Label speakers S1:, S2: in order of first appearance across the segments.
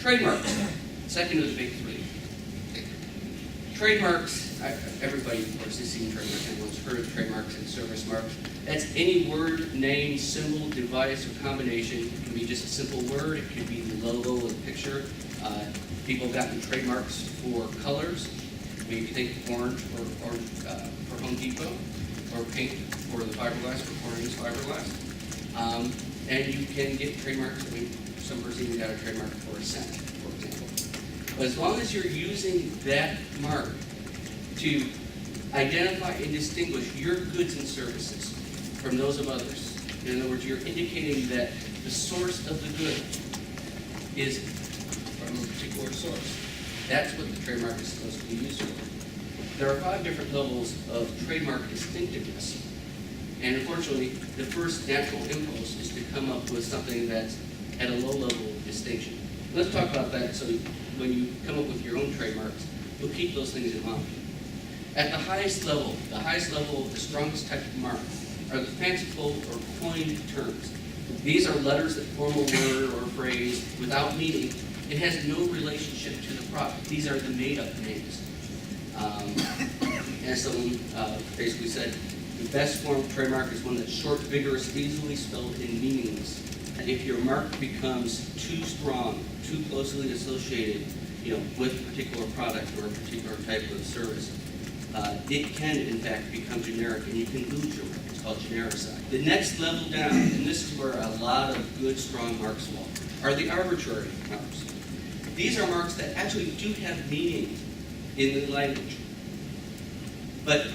S1: Trademarks, second of the big three. Trademarks, everybody, of course, has seen trademarks. Everyone's heard of trademarks and service marks. That's any word, name, symbol, device, or combination. It can be just a simple word. It could be the logo or the picture. People have gotten trademarks for colors. Maybe you think orange for Home Depot, or pink for the fiberglass, for Corning's fiberglass. And you can get trademarks. I mean, some person even got a trademark for a scent, for example. But as long as you're using that mark to identify and distinguish your goods and services from those of others, in other words, you're indicating that the source of the good is from a particular source. That's what the trademark is supposed to be used for. There are 5 different levels of trademark distinctiveness. And unfortunately, the first natural impulse is to come up with something that's at a low level of distinction. Let's talk about that so when you come up with your own trademarks, you'll keep those things in mind. At the highest level, the strongest type of mark, are the fanciful or coined terms. These are letters that form a word or a phrase without meaning. It has no relationship to the product. These are the made-up names. And someone basically said, the best form of trademark is one that's short, vigorous, easily spelled, and meaningless. And if your mark becomes too strong, too closely associated, with a particular product or a particular type of service, it can, in fact, become generic, and you can lose your mark. It's called genericide. The next level down, and this is where a lot of good, strong marks fall, are the arbitrary marks. These are marks that actually do have meaning in the language, but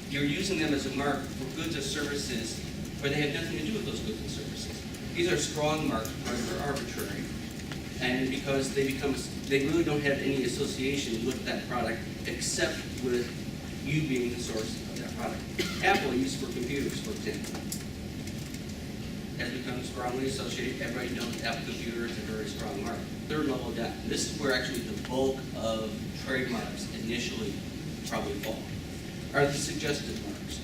S1: you're using them as a mark for goods or services where they have nothing to do with those goods and services. These are strong marks because they're arbitrary, and because they really don't have any association with that product except with you being the source of that product. Apple, used for computers, for example, has become strongly associated. Everybody knows Apple computer is a very strong mark. Third level down. This is where actually the bulk of trademarks initially probably fall, are the suggestive marks.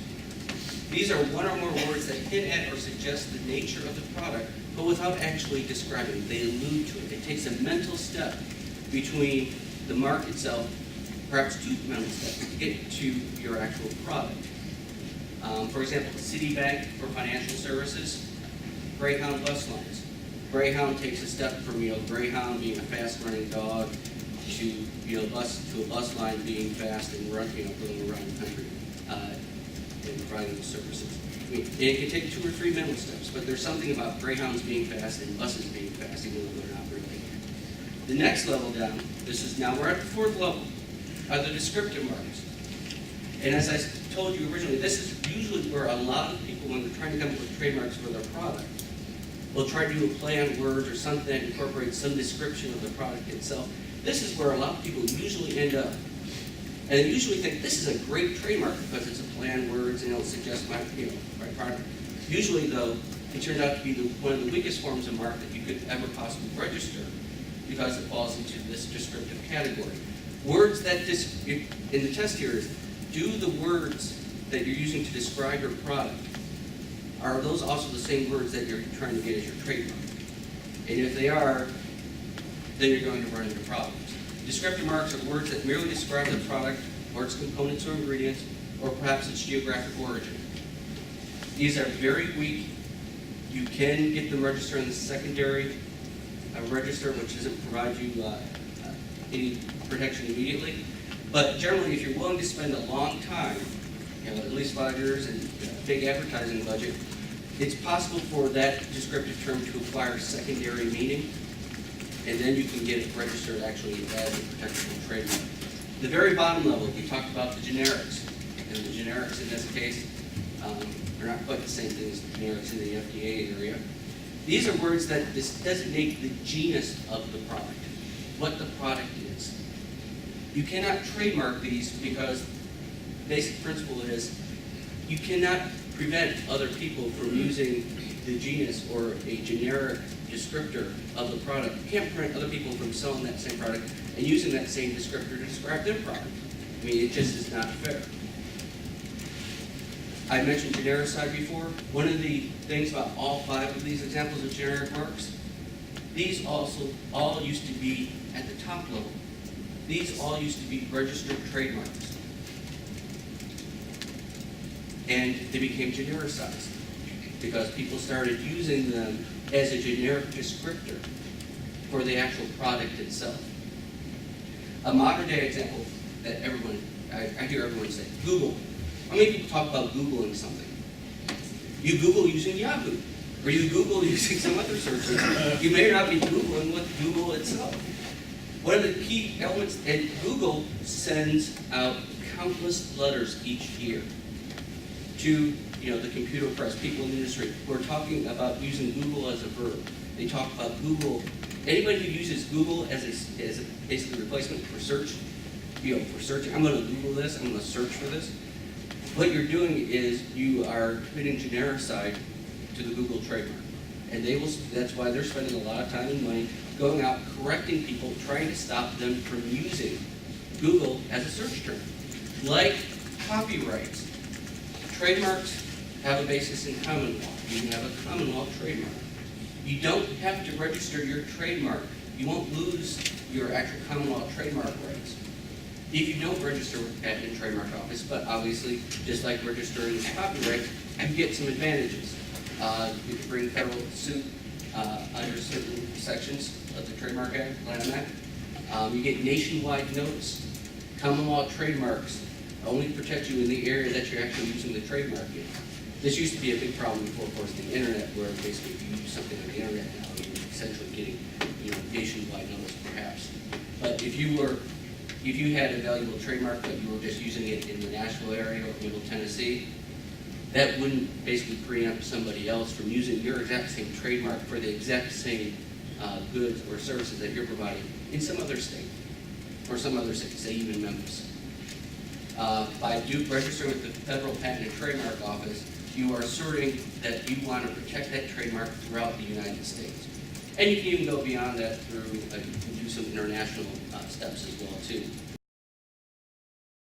S1: These are one or more words that hint at or suggest the nature of the product, but without actually describing it. They allude to it. It takes a mental step between the mark itself, perhaps 2 mental steps, to get to your actual product. For example, Citibank for financial services, Greyhound bus lines. Greyhound takes a step from Greyhound being a fast-running dog to a bus line being fast and going around the country and providing those services. I mean, it can take 2 or 3 mental steps, but there's something about Greyhounds being fast and buses being fast, even though they're not really. The next level down, we're at the 4th level, are the descriptive marks. And as I told you originally, this is usually where a lot of people, when they're trying to come up with trademarks for their product, will try to do a play on words or something that incorporates some description of the product itself. This is where a lot of people usually end up. And they usually think this is a great trademark because it's a play on words and it'll suggest my product. Usually, though, it turns out to be one of the weakest forms of mark that you could ever possibly register because it falls into this descriptive category. Words that, in the test here is, do the words that you're using to describe your product, are those also the same words that you're trying to get as your trademark? And if they are, then you're going to run into problems. Descriptive marks are words that merely describe the product or its components or ingredients, or perhaps its geographic origin. These are very weak. You can get them registered in the secondary register, which doesn't provide you any protection immediately. But generally, if you're willing to spend a long time, at least 5 years and a big advertising budget, it's possible for that descriptive term to acquire secondary meaning, and then you can get it registered actually as a protectable trademark. The very bottom level, we talked about the generics, and the generics in this case are not quite the same thing as the generics in the FDA area. These are words that designate the genus of the product, what the product is. You cannot trademark these because the basic principle is you cannot prevent other people from using the genus or a generic descriptor of the product. You can't prevent other people from selling that same product and using that same descriptor to describe their product. I mean, it just is not fair. I mentioned genericide before. One of the things about all 5 of these examples of generic marks These also all used to be at the top level. These all used to be registered trademarks. And they became genericized because people started using them as a generic descriptor for the actual product itself. A modern day example that I hear everyone say, Google. How many people talk about Googling something? You Google using Yahoo, or you Google using some other search engine. You may not be Googling with Google itself. One of the key elements, and Google sends out countless letters each year to the computer press, people in the industry who are talking about using Google as a verb. They talk about Google. Anybody who uses Google as a basically replacement for search, for searching, I'm going to Google this, I'm going to search for this. What you're doing is you are committing genericide to the Google trademark. And that's why they're spending a lot of time and money going out, correcting people, trying to stop them from using Google as a search term. Like copyrights. Trademarks have a basis in common law. You can have a common law trademark. You don't have to register your trademark. You won't lose your actual common law trademark rights if you don't register at the trademark office. But obviously, just like registering copyright, you get some advantages. You can bring federal suit under certain sections of the Trademark Act, Lanham Act. You get nationwide notice. Common law trademarks only protect you in the area that you're actually using the trademark in. This used to be a big problem before, of course, the internet, where basically if you use something on the internet now, you're essentially getting nationwide notice, perhaps. But if you had a valuable trademark but you were just using it in the Nashville area or Middle Tennessee, that wouldn't basically preempt somebody else from using your exact same trademark for the exact same goods or services that you're providing in some other state or some other city, say even Memphis. By registering with the Federal Patent and Trademark Office, you are asserting that you want to protect that trademark throughout the United States. And you can even go beyond that through, you can do some international steps as well too.